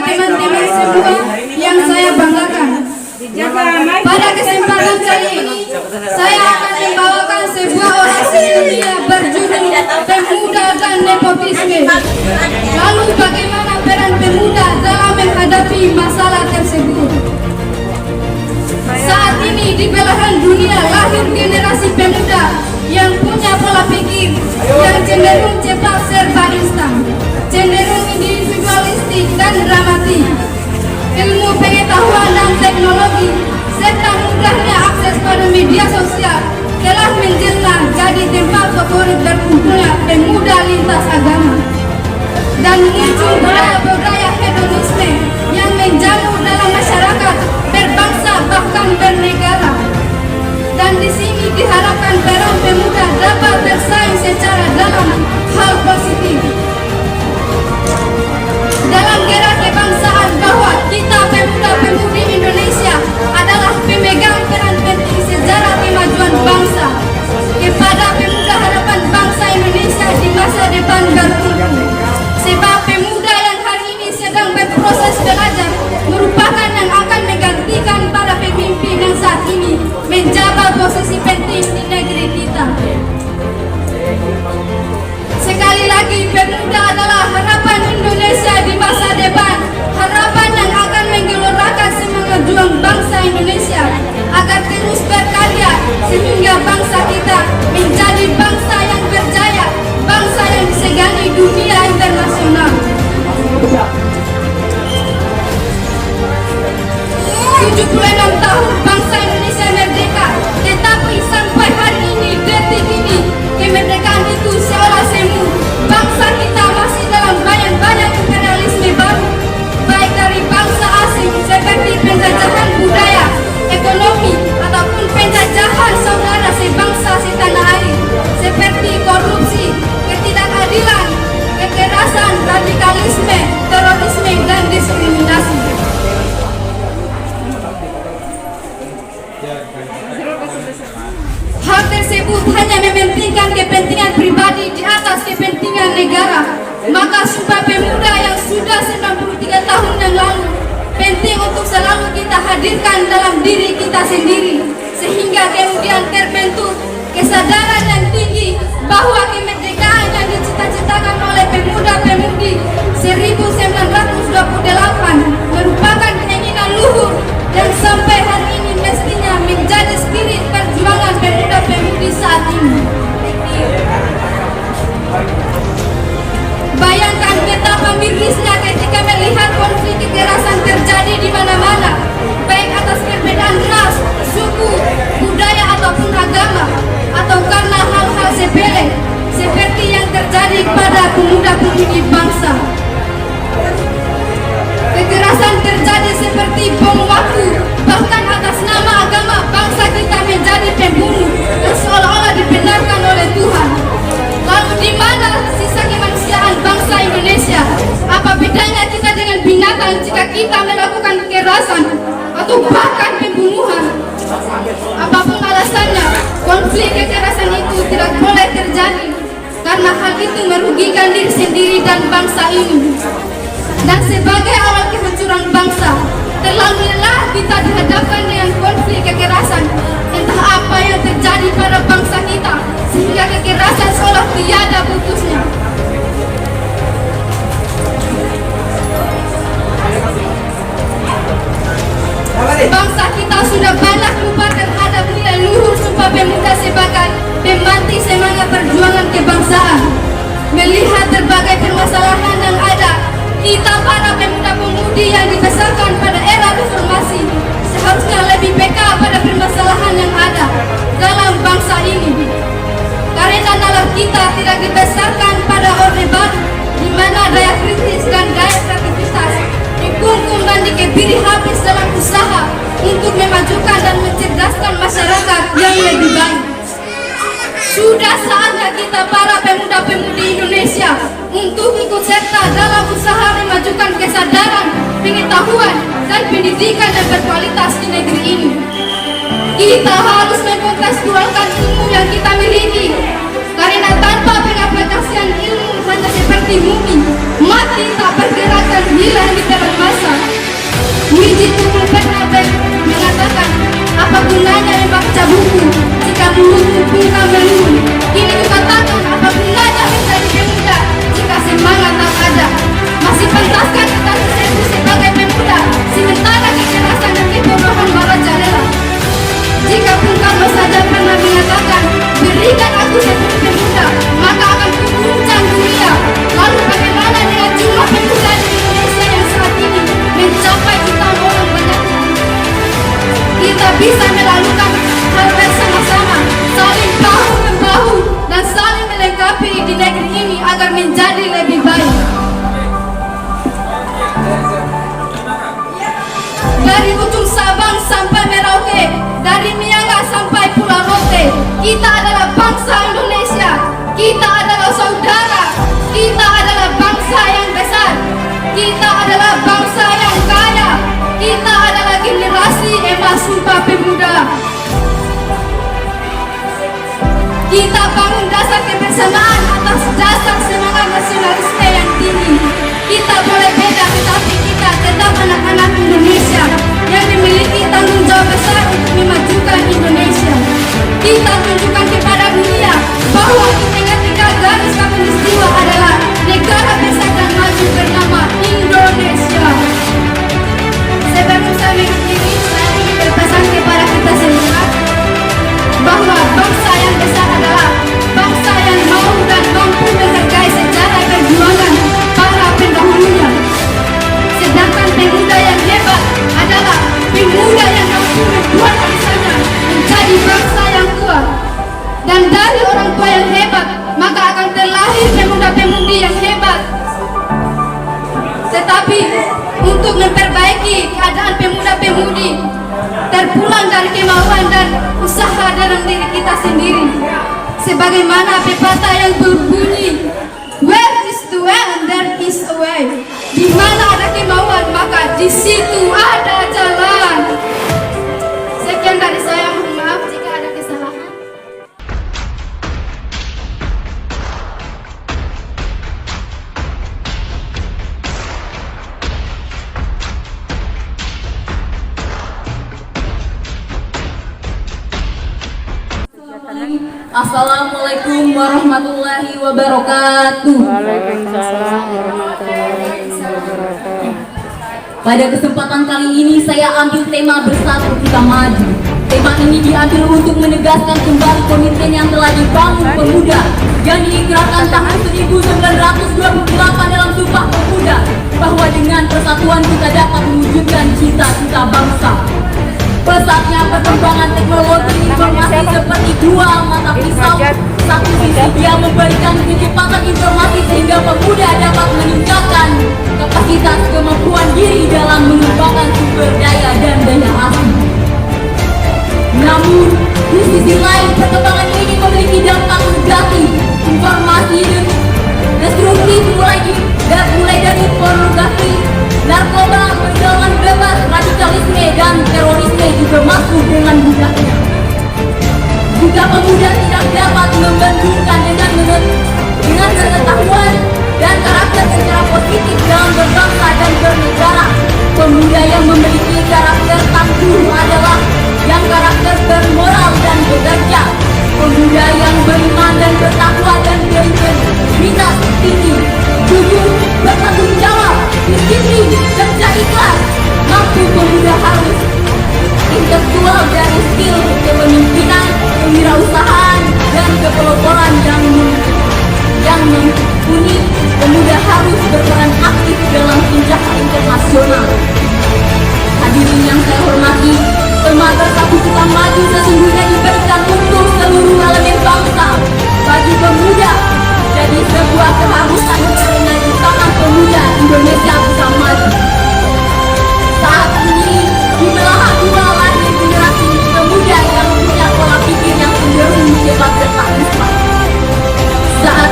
teman-teman semua yang saya banggakan. Pada kesempatan kali ini, saya akan membawakan sebuah orasi ilmiah berjudul Pemuda dan Nepotisme. Lalu bagaimana peran pemuda dalam menghadapi masalah tersebut? Saat ini di belahan dunia lahir generasi pemuda yang punya pola pikir yang cenderung cepat serba instan, cenderung individualistik dan dramatik. Ilmu pengetahuan dan teknologi serta mudahnya akses pada media sosial telah menjelma jadi tempat favorit berkumpulnya pemuda lintas agama, dan muncul budaya-budaya hedonisme yang menjamur dalam masyarakat berbangsa bahkan bernegara. Dan di sini diharapkan peran pemuda dapat bersaing secara dalam hal positif dalam gerak kebangsaan, bahwa kita pemuda-pemudi Indonesia adalah pemegang peran penting sejarah kemajuan bangsa. Kepada pemuda harapan bangsa Indonesia di masa depan bertumbuh. Sebab pemuda yang hari ini sedang berproses belajar merupakan yang akan menggantikan para pemimpin yang saat ini menjabat posisi penting di negeri kita. Sekali lagi, pemuda adalah harapan Indonesia di masa depan, harapan yang akan menggelorakan semangat juang bangsa Indonesia agar terus berkarya sehingga bangsa kita menjadi bangsa yang berjaya, bangsa yang disegani dunia internasional. 76 tahun bangsa Indonesia merdeka, tetapi sampai hari ini, detik ini, kemerdekaan itu seolah semu. Bangsa kita masih dalam bayang-bayang imperialisme baru, baik dari bangsa asing seperti penjajahan budaya, ekonomi, ataupun penjajahan saudara sebangsa setanah air seperti korupsi, ketidakadilan, kekerasan, radikalisme, terorisme, dan diskriminasi. Hal tersebut hanya mementingkan kepentingan pribadi di atas kepentingan negara. Maka Sumpah Pemuda yang sudah 93 tahun yang lalu penting untuk selalu kita hadirkan dalam diri kita sendiri, sehingga kemudian terbentuk kesadaran yang tinggi bahwa kemerdekaan yang dicita-citakan oleh pemuda-pemudi 1928 merupakan keinginan luhur dan sampai hari ini mestinya menjadi spirit perjuangan pemuda-pemudi saat ini. Bayangkan betapa mirisnya ketika melihat konflik kekerasan terjadi di mana-mana, baik atas perbedaan ras, suku, budaya ataupun agama, atau karena hal-hal sepele seperti yang terjadi pada pemuda-pemudi bangsa. Kekerasan terjadi seperti bom waktu, bahkan atas nama agama bangsa kita menjadi pembunuh dan seolah-olah dibenarkan oleh Tuhan. Lalu di mana sisa kemanusiaan bangsa Indonesia? Apa bedanya kita dengan binatang jika kita melakukan kekerasan atau bahkan pembunuhan? Apapun alasannya, konflik kekerasan itu tidak boleh terjadi karena hal itu merugikan diri sendiri dan bangsa ini. Dan sebagai awal kehancuran bangsa, terlalu lelah kita dihadapkan dengan konflik kekerasan. Entah apa yang terjadi pada bangsa kita sehingga kekerasan seolah tiada putusnya. Bangsa kita sudah banyak lupa terhadap nilai luhur Sumpah Pemuda sebagai pemanti semangat perjuangan kebangsaan. Melihat berbagai permasalahan yang ada, kita para pemuda-pemudi yang dibesarkan pada era reformasi seharusnya lebih peka pada permasalahan yang ada dalam bangsa ini. Karena nalar kita tidak dibesarkan pada orde baru, di mana daya kritis dan daya kreativitas dikungkung dan dikebiri habis dalam usaha untuk memajukan dan mencerdaskan masyarakat yang lebih baik. Sudah saatnya kita para pemuda-pemudi Indonesia untuk ikut serta dalam usaha memajukan kesadaran, pengetahuan, dan pendidikan yang berkualitas di negeri ini. Kita harus mengkontekstualkan ilmu yang kita miliki, karena tanpa pengaplikasian ilmu hanya seperti mumi, mati tak bergerak akan hilang di telan masa. Wiji Tukul pernah mengatakan, apa gunanya membaca buku jika mulutmu bukan melulu. Kini kukatakan, apa gunanya menjadi pemuda jika semangat tak ada. Masih pantaskah kita disebut sebagai pemuda sementara kekerasan dan kebodohan merajalela? Jika pun kamu saja pernah mengatakan, berikan aku seperti pemuda, maka akan kuguncang dunia. Lalu bagaimana dengan jumlah pemuda di Indonesia yang saat ini mencapai jutaan orang banyaknya? Kita bisa melakukan hal bersama-sama, saling bahu-membahu dan saling melengkapi di negeri ini agar menjadi lebih baik. Dari ujung Sabang sampai Merauke, dari Miangas sampai Pulau Rote, kita adalah bangsa Indonesia. Kita adalah saudara. Kita adalah bangsa yang besar. Kita adalah bangsa yang kaya. Kita adalah generasi emas Sumpah Pemuda. Kita bangun dasar kebersamaan atas dasar semangat nasionalisme yang tinggi. Kita boleh beda, tetapi kita tetap anak-anak Indonesia yang memiliki tanggung jawab besar untuk memajukan Indonesia. Kita tunjukkan kepada dunia bahwa di tengah-tengah garis khatulistiwa adalah negara besar dan maju bernama Indonesia. Sebelum saya mengakhiri, saya ingin berpesan kepada kita semua bahwa bangsa yang besar adalah bangsa yang mau dan mampu menghargai sejarah perjuangan para pendahulunya. Sedangkan pemuda yang hebat adalah pemuda yang mampu membuat bangsa menjadi bangsa yang kuat. Dan dari orang tua yang hebat, maka akan terlahir pemuda-pemudi yang hebat. Tetapi untuk memperbaiki keadaan pemuda-pemudi, terpulang dari kemauan dan usaha dalam diri kita sendiri. Sebagaimana pepatah yang berbunyi, where is the way and there is a way. Di mana ada kemauan, maka di situ ada jalan. Sekian dari saya, mohon maaf jika ada kesalahan. Assalamualaikum warahmatullahi wabarakatuh. Waalaikumsalam warahmatullahi wabarakatuh. Pada kesempatan kali ini saya ambil tema Bersatu Kita Maju. Tema ini diambil untuk menegaskan kembali komitmen yang telah dibangun pemuda yang diikrarkan tahun 1928 dalam Sumpah Pemuda, bahwa dengan persatuan kita dapat mewujudkan cita-cita bangsa. Pesatnya perkembangan teknologi informasi seperti dua mata pisau. Satu sisi dia memberikan kecepatan informasi sehingga pemuda dapat meningkatkan kapasitas kemampuan diri dalam mengembangkan sumber daya dan daya asli. Namun, di sisi lain perkembangan ini memiliki dampak negatif. Informasi destruktif mulai dari pornografi, narkoba, pergaulan bebas, radikalisme, dan terorisme juga masuk dengan mudahnya. Jika pemuda tidak dapat membentukkan dengan pengetahuan dan karakter secara positif dalam berbangsa dan bernegara, pemuda yang memiliki karakter tangguh adalah yang karakter bermoral dan bekerja. Pemuda yang beriman dan bertakwa dan berintegritas tinggi, jujur, bertanggung jawab, disiplin, kerja ikhlas. Mampu pemuda harus intelektual dari skill kepemimpinan, kewirausahaan, dan kepeloporan yang mumpuni. Pemuda harus berperan aktif dalam jenjang internasional. Hadirin yang saya hormati, tema Bersatu Kita Maju sesungguhnya diberikan untuk seluruh elemen bangsa. Bagi pemuda, jadi sebuah keharusan karena di tangan pemuda Indonesia bisa maju. Saat ini di belahan dua lahir generasi pemuda yang punya pola pikir yang cenderung cepat bertaktisme. Saat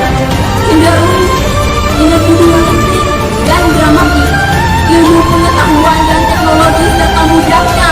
cenderung individualistik dan dramatik, ilmu pengetahuan dan teknologi serta mudahnya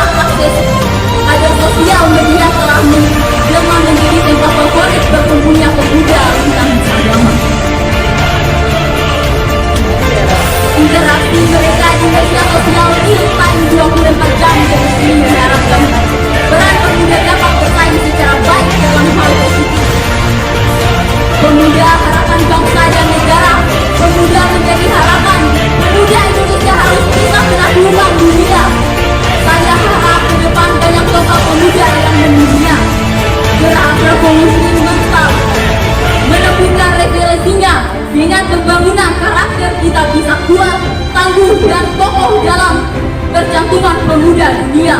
muda dunia.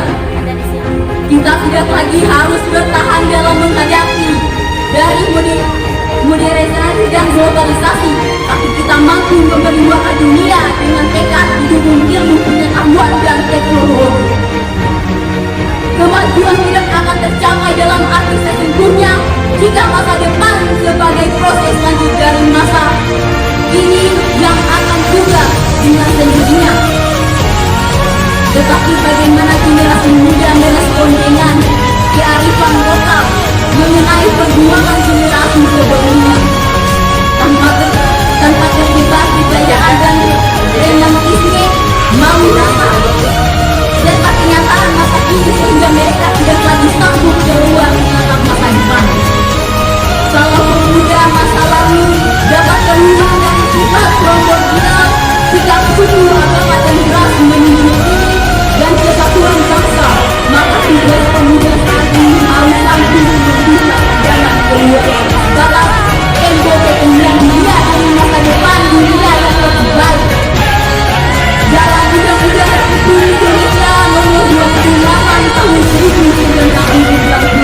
Kita tidak lagi harus bertahan dalam menghadapi dari modernisasi dan globalisasi, tapi kita mampu memberi warna dunia dengan tekad didukung ilmu, pengetahuan dan teknologi. Kemajuan tidak akan tercapai dalam arti sesungguhnya jika masa depan sebagai proses lanjut dari masa ini yang akan juga dengan sendirinya. Tetapi bagaimana generasi muda merespon dengan kearifan lokal mengenai perjuangan generasi sebelumnya tanpa terjebak kejayaan dan romantisme mau rasa serta kenyataan masa kini sehingga mereka tidak lagi sanggup keluar menatap masa depan. Kalau pemuda masa lalu dapat keluar dari sifat primordial, sikap suku, agama dan ras menunjuk ini dan kesatuan bangsa, maka tugas pemuda saat ini harus sanggup membuka jalan keluar dalam kemudian dia dari masa depan dunia yang lebih baik. Dalam Undang-Undang Republik Indonesia Nomor 28 Tahun 1999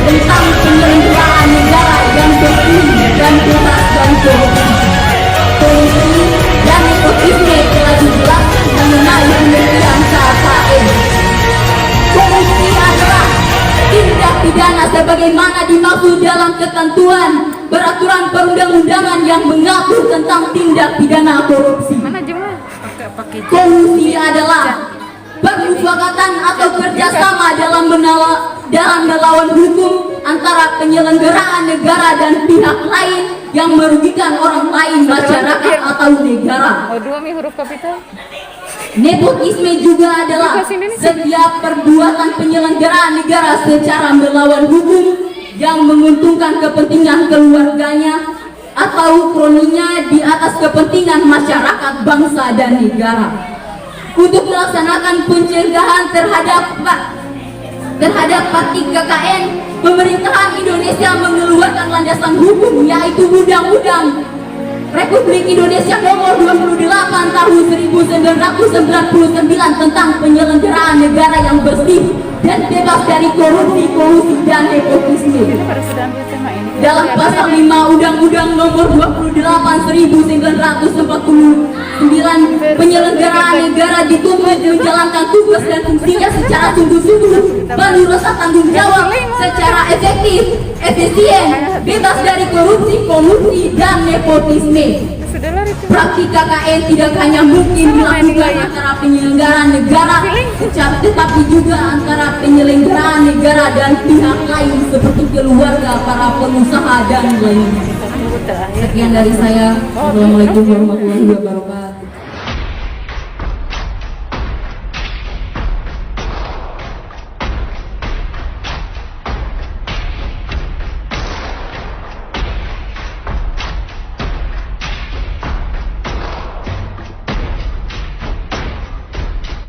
tentang penyelenggaraan negara yang bersih dan bebas dari korupsi dan nepotisme telah dijelaskan mengenai pengertian KKN. Korupsi adalah tindak pidana sebagaimana dimaksud dalam ketentuan peraturan perundang-undangan yang mengatur tentang tindak pidana korupsi. Korupsi adalah permufakatan atau kerjasama dalam melawan hukum antara penyelenggaraan negara dan pihak lain yang merugikan orang lain, masyarakat atau negara. Nepotisme juga adalah setiap perbuatan penyelenggaraan negara secara melawan hukum yang menguntungkan kepentingan keluarganya atau kroninya di atas kepentingan masyarakat, bangsa, dan negara. Untuk melaksanakan pencegahan terhadap praktik KKN, pemerintahan Indonesia mengeluarkan landasan hukum yaitu Undang-Undang Republik Indonesia Nomor 28 Tahun 1999 tentang penyelenggaraan negara yang bersih dan bebas dari korupsi, kolusi, dan nepotisme. Dalam pasal 5 Undang-Undang Nomor 28 1949, penyelenggaraan negara dituntut menjalankan tugas dan fungsinya secara sungguh-sungguh, penuh rasa tanggung jawab, secara efektif, efisien, bebas dari korupsi, kolusi, dan nepotisme. Praktik KKN tidak hanya mungkin dilakukan antara penyelenggaraan negara, tetapi juga antara penyelenggaraan negara dan pihak lain seperti keluarga, para pengusaha, dan lainnya. Sekian dari saya. Assalamualaikum warahmatullahi wabarakatuh.